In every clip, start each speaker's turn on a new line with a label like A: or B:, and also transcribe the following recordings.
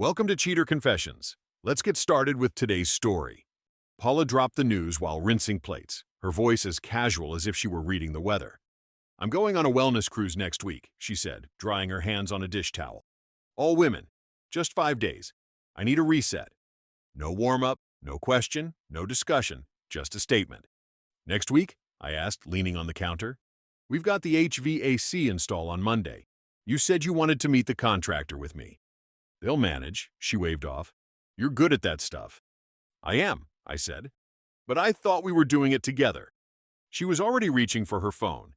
A: Welcome to Cheater Confessions. Let's get started with today's story. Paula dropped the news while rinsing plates, her voice as casual as if she were reading the weather. "I'm going on a wellness cruise next week," she said, drying her hands on a dish towel. "All women. Just 5 days. I need a reset. No warm-up, no question, no discussion, just a statement." "Next week?" I asked, leaning on the counter. "We've got the HVAC install on Monday. You said you wanted to meet the contractor with me." "They'll manage," she waved off. "You're good at that stuff." "I am," I said. "But I thought we were doing it together." She was already reaching for her phone.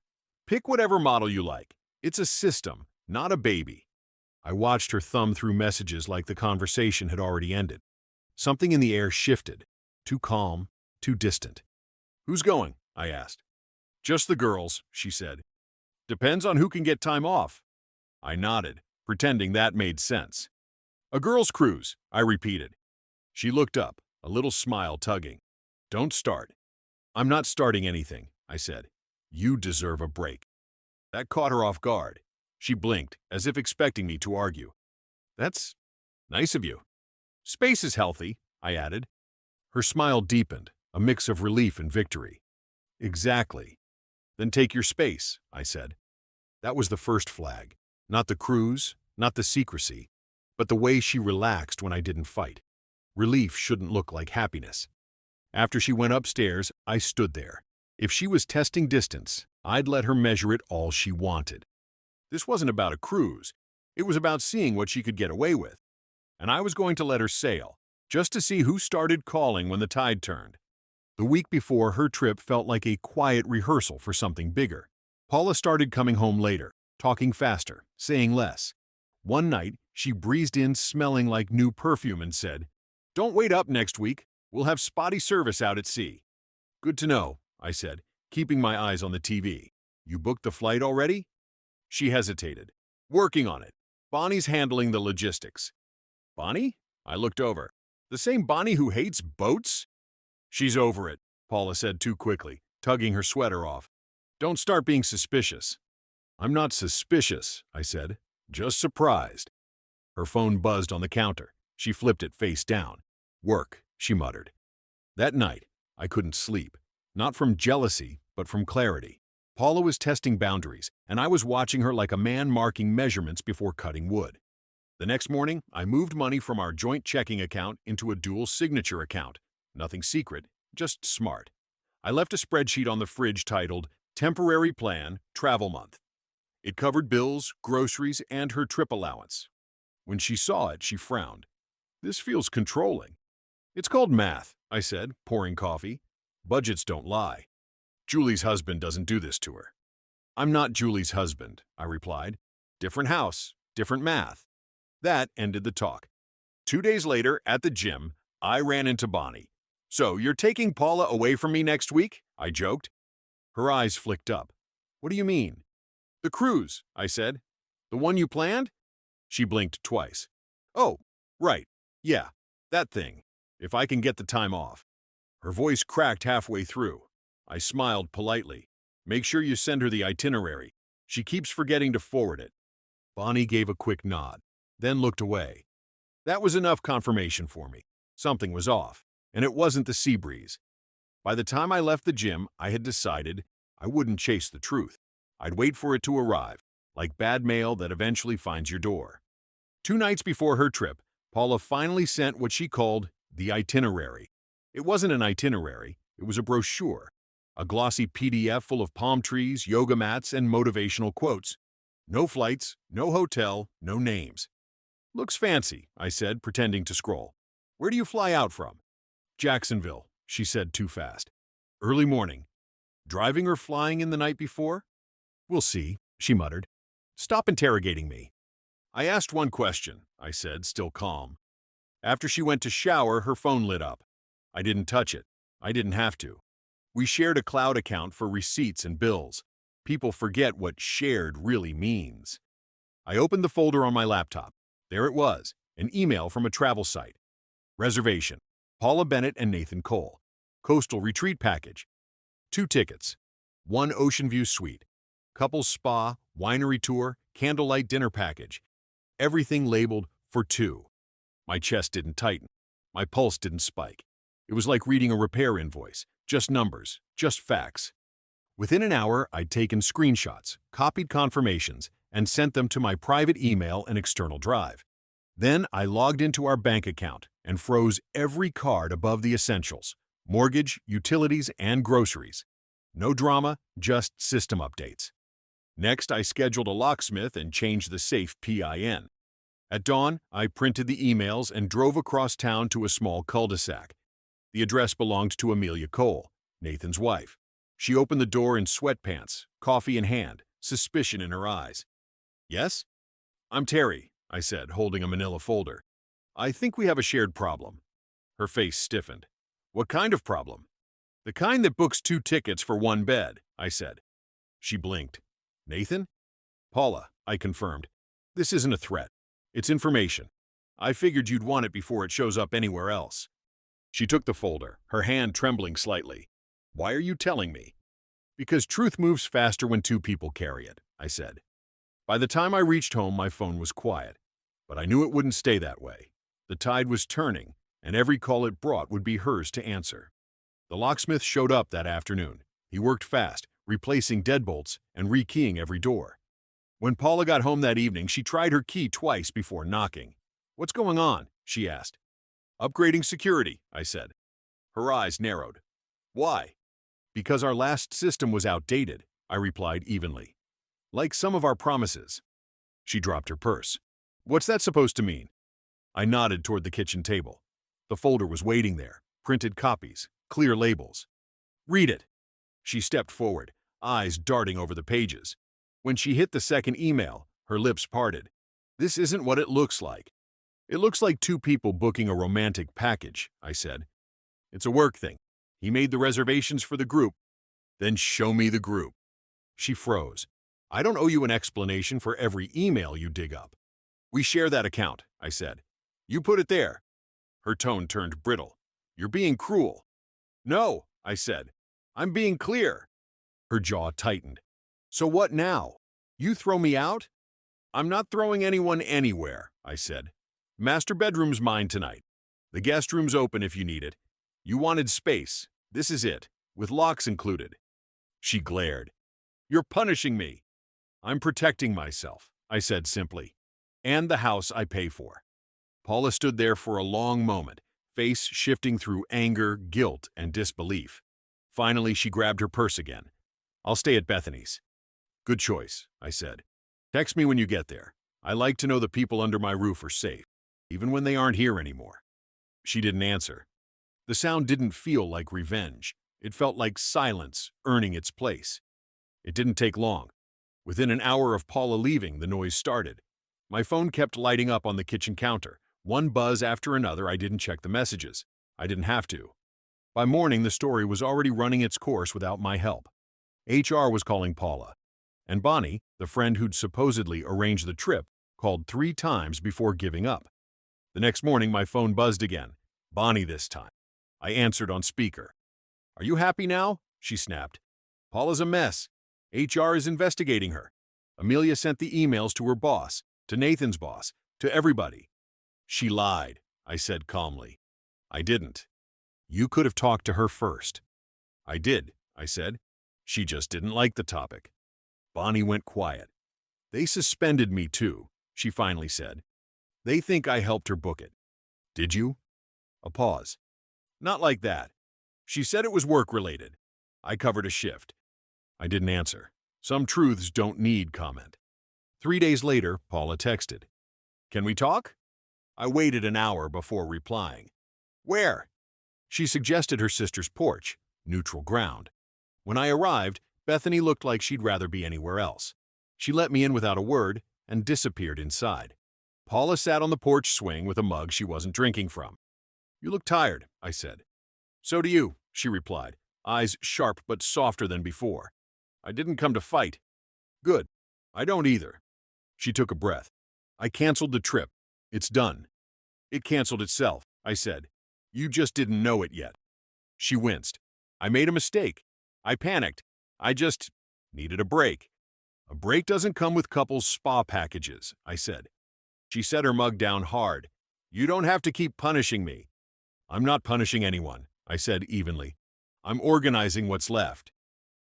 A: "Pick whatever model you like. It's a system, not a baby." I watched her thumb through messages like the conversation had already ended. Something in the air shifted. Too calm, too distant. "Who's going?" I asked. "Just the girls," she said. "Depends on who can get time off." I nodded, pretending that made sense. "A girls' cruise," I repeated. She looked up, a little smile tugging. "Don't start." "I'm not starting anything," I said. "You deserve a break." That caught her off guard. She blinked, as if expecting me to argue. "That's nice of you." "Space is healthy," I added. Her smile deepened, a mix of relief and victory. "Exactly. Then take your space," I said. That was the first flag. Not the cruise, not the secrecy, but the way she relaxed when I didn't fight. Relief shouldn't look like happiness. After she went upstairs, I stood there. If she was testing distance, I'd let her measure it all she wanted. This wasn't about a cruise. It was about seeing what she could get away with. And I was going to let her sail, just to see who started calling when the tide turned. The week before, her trip felt like a quiet rehearsal for something bigger. Paula started coming home later, talking faster, saying less. One night, she breezed in smelling like new perfume and said, "Don't wait up next week. We'll have spotty service out at sea." "Good to know," I said, keeping my eyes on the TV. "You booked the flight already?" She hesitated. "Working on it. Bonnie's handling the logistics." "Bonnie?" I looked over. "The same Bonnie who hates boats?" "She's over it," Paula said too quickly, tugging her sweater off. "Don't start being suspicious." "I'm not suspicious," I said. "Just surprised." Her phone buzzed on the counter. She flipped it face down. "Work," she muttered. That night, I couldn't sleep. Not from jealousy, but from clarity. Paula was testing boundaries, and I was watching her like a man marking measurements before cutting wood. The next morning, I moved money from our joint checking account into a dual signature account. Nothing secret, just smart. I left a spreadsheet on the fridge titled Temporary Plan, Travel Month. It covered bills, groceries, and her trip allowance. When she saw it, she frowned. "This feels controlling." "It's called math," I said, pouring coffee. "Budgets don't lie. Julie's husband doesn't do this to her." "I'm not Julie's husband," I replied. "Different house, different math." That ended the talk. 2 days later, at the gym, I ran into Bonnie. "So, you're taking Paula away from me next week?" I joked. Her eyes flicked up. "What do you mean?" "The cruise," I said. "The one you planned?" She blinked twice. "Oh, right. Yeah, that thing. If I can get the time off." Her voice cracked halfway through. I smiled politely. "Make sure you send her the itinerary. She keeps forgetting to forward it." Bonnie gave a quick nod, then looked away. That was enough confirmation for me. Something was off, and it wasn't the sea breeze. By the time I left the gym, I had decided I wouldn't chase the truth. I'd wait for it to arrive, like bad mail that eventually finds your door. 2 nights before her trip, Paula finally sent what she called the itinerary. It wasn't an itinerary, it was a brochure. A glossy PDF full of palm trees, yoga mats, and motivational quotes. No flights, no hotel, no names. "Looks fancy," I said, pretending to scroll. "Where do you fly out from?" "Jacksonville," she said too fast. "Early morning. Driving or flying in the night before?" "We'll see," she muttered. "Stop interrogating me." "I asked one question," I said, still calm. After she went to shower, her phone lit up. I didn't touch it. I didn't have to. We shared a cloud account for receipts and bills. People forget what shared really means. I opened the folder on my laptop. There it was, an email from a travel site. Reservation: Paula Bennett and Nathan Cole. Coastal retreat package. 2 tickets. 1 ocean view suite. Couples spa, winery tour, candlelight dinner package. Everything labeled for 2. My chest didn't tighten. My pulse didn't spike. It was like reading a repair invoice. Just numbers, just facts. Within an hour, I'd taken screenshots, copied confirmations, and sent them to my private email and external drive. Then I logged into our bank account and froze every card above the essentials: mortgage, utilities, and groceries. No drama, just system updates. Next, I scheduled a locksmith and changed the safe PIN. At dawn, I printed the emails and drove across town to a small cul-de-sac. The address belonged to Amelia Cole, Nathan's wife. She opened the door in sweatpants, coffee in hand, suspicion in her eyes. "Yes?" "I'm Terry," I said, holding a manila folder. "I think we have a shared problem." Her face stiffened. "What kind of problem?" "The kind that books 2 tickets for 1 bed," I said. She blinked. "Nathan?" "Paula," I confirmed. "This isn't a threat. It's information. I figured you'd want it before it shows up anywhere else." She took the folder, her hand trembling slightly. "Why are you telling me?" "Because truth moves faster when 2 people carry it," I said. By the time I reached home, my phone was quiet. But I knew it wouldn't stay that way. The tide was turning, and every call it brought would be hers to answer. The locksmith showed up that afternoon. He worked fast, replacing deadbolts and rekeying every door. When Paula got home that evening, she tried her key twice before knocking. "What's going on?" she asked. "Upgrading security," I said. Her eyes narrowed. "Why?" "Because our last system was outdated," I replied evenly. "Like some of our promises." She dropped her purse. "What's that supposed to mean?" I nodded toward the kitchen table. The folder was waiting there, printed copies, clear labels. "Read it." She stepped forward, eyes darting over the pages. When she hit the second email, her lips parted. "This isn't what it looks like." "It looks like 2 people booking a romantic package," I said. "It's a work thing. He made the reservations for the group." "Then show me the group." She froze. "I don't owe you an explanation for every email you dig up." "We share that account," I said. "You put it there." Her tone turned brittle. "You're being cruel." "No," I said. "I'm being clear." Her jaw tightened. "So what now? You throw me out?" "I'm not throwing anyone anywhere," I said. "Master bedroom's mine tonight. The guest room's open if you need it. You wanted space. This is it, with locks included." She glared. "You're punishing me." "I'm protecting myself," I said simply. "And the house I pay for." Paula stood there for a long moment, face shifting through anger, guilt, and disbelief. Finally, she grabbed her purse again. "I'll stay at Bethany's." "Good choice," I said. "Text me when you get there. I like to know the people under my roof are safe, even when they aren't here anymore." She didn't answer. The sound didn't feel like revenge. It felt like silence earning its place. It didn't take long. Within an hour of Paula leaving, the noise started. My phone kept lighting up on the kitchen counter. One buzz after another. I didn't check the messages. I didn't have to. By morning, the story was already running its course without my help. HR was calling Paula. And Bonnie, the friend who'd supposedly arranged the trip, called 3 times before giving up. The next morning, my phone buzzed again. Bonnie this time. I answered on speaker. "Are you happy now?" she snapped. "Paula's a mess. HR is investigating her. Amelia sent the emails to her boss, to Nathan's boss, to everybody." "She lied," I said calmly. "I didn't. You could have talked to her first." "I did," I said. "She just didn't like the topic." Bonnie went quiet. "They suspended me too," she finally said. "They think I helped her book it." "Did you?" A pause. "Not like that. She said it was work-related. I covered a shift." I didn't answer. Some truths don't need comment. 3 days later, Paula texted. "Can we talk?" I waited an hour before replying. "Where?" She suggested her sister's porch, neutral ground. When I arrived, Bethany looked like she'd rather be anywhere else. She let me in without a word and disappeared inside. Paula sat on the porch swing with a mug she wasn't drinking from. "You look tired," I said. "So do you," she replied, eyes sharp but softer than before. "I didn't come to fight." "Good. I don't either." She took a breath. "I canceled the trip. It's done." "It canceled itself," I said. "You just didn't know it yet." She winced. "I made a mistake. I panicked. I just needed a break." "A break doesn't come with couples' spa packages," I said. She set her mug down hard. You don't have to keep punishing me. I'm not punishing anyone, I said evenly. I'm organizing what's left.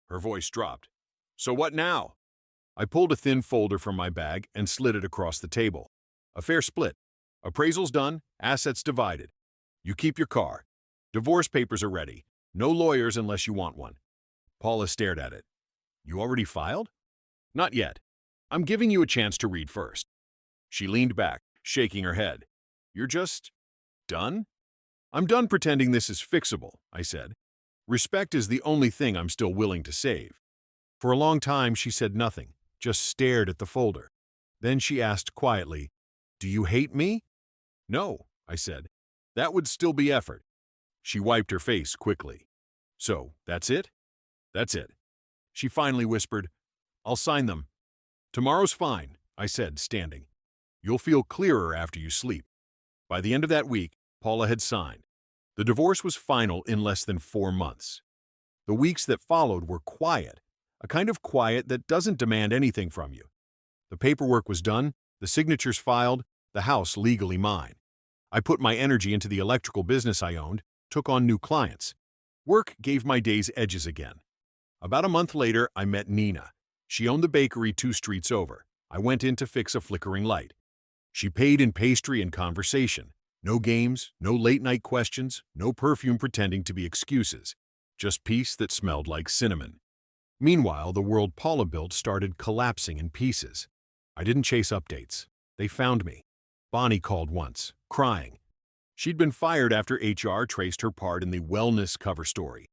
A: Her voice dropped. So what now? I pulled a thin folder from my bag and slid it across the table. A fair split. Appraisal's done, assets divided. You keep your car. Divorce papers are ready. No lawyers unless you want one. Paula stared at it. You already filed? Not yet. I'm giving you a chance to read first. She leaned back, shaking her head. You're just done? I'm done pretending this is fixable, I said. Respect is the only thing I'm still willing to save. For a long time, she said nothing, just stared at the folder. Then she asked quietly, Do you hate me? No, I said. That would still be effort. She wiped her face quickly. So, that's it? That's it. She finally whispered, I'll sign them. Tomorrow's fine, I said, standing. You'll feel clearer after you sleep. By the end of that week, Paula had signed. The divorce was final in less than 4 months. The weeks that followed were quiet, a kind of quiet that doesn't demand anything from you. The paperwork was done, the signatures filed, the house legally mine. I put my energy into the electrical business I owned, took on new clients. Work gave my days edges again. About a month later, I met Nina. She owned the bakery 2 streets over. I went in to fix a flickering light. She paid in pastry and conversation. No games, no late-night questions, no perfume pretending to be excuses. Just peace that smelled like cinnamon. Meanwhile, the world Paula built started collapsing in pieces. I didn't chase updates. They found me. Bonnie called once, crying. She'd been fired after HR traced her part in the wellness cover story.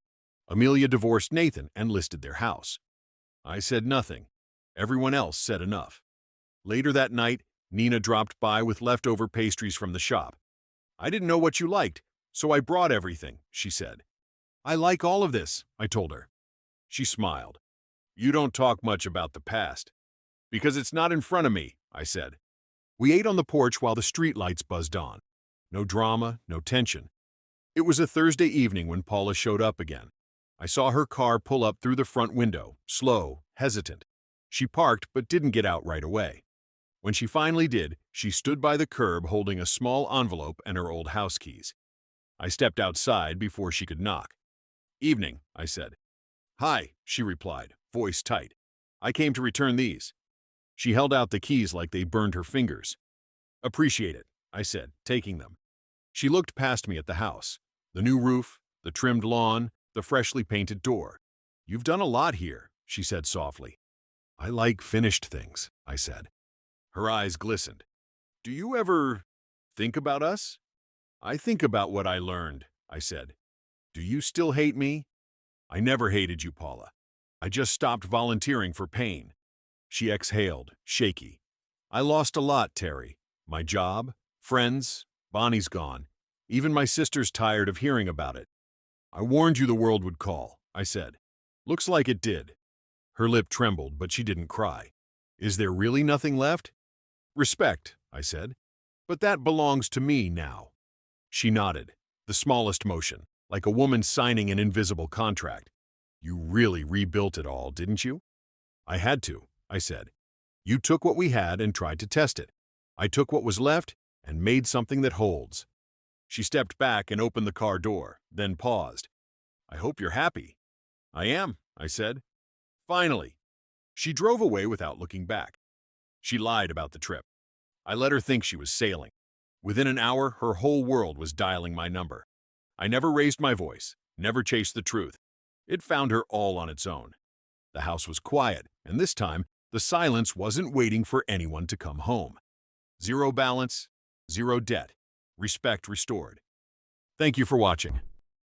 A: Amelia divorced Nathan and listed their house. I said nothing. Everyone else said enough. Later that night, Nina dropped by with leftover pastries from the shop. I didn't know what you liked, so I brought everything, she said. I like all of this, I told her. She smiled. You don't talk much about the past. Because it's not in front of me, I said. We ate on the porch while the streetlights buzzed on. No drama, no tension. It was a Thursday evening when Paula showed up again. I saw her car pull up through the front window, slow, hesitant. She parked but didn't get out right away. When she finally did, she stood by the curb holding a small envelope and her old house keys. I stepped outside before she could knock. Evening, I said. Hi, she replied, voice tight. I came to return these. She held out the keys like they burned her fingers. Appreciate it, I said, taking them. She looked past me at the house. The new roof, the trimmed lawn, the freshly painted door. You've done a lot here, she said softly. I like finished things, I said. Her eyes glistened. Do you ever think about us? I think about what I learned, I said. Do you still hate me? I never hated you, Paula. I just stopped volunteering for pain. She exhaled, shaky. I lost a lot, Terry. My job, friends, Bonnie's gone. Even my sister's tired of hearing about it. I warned you the world would call, I said. Looks like it did. Her lip trembled, but she didn't cry. Is there really nothing left? Respect, I said. But that belongs to me now. She nodded, the smallest motion, like a woman signing an invisible contract. You really rebuilt it all, didn't you? I had to, I said. You took what we had and tried to test it. I took what was left and made something that holds. She stepped back and opened the car door, then paused. I hope you're happy. I am, I said. Finally. She drove away without looking back. She lied about the trip. I let her think she was sailing. Within an hour, her whole world was dialing my number. I never raised my voice, never chased the truth. It found her all on its own. The house was quiet, and this time, the silence wasn't waiting for anyone to come home. Zero balance, zero debt, respect restored. Thank you for watching.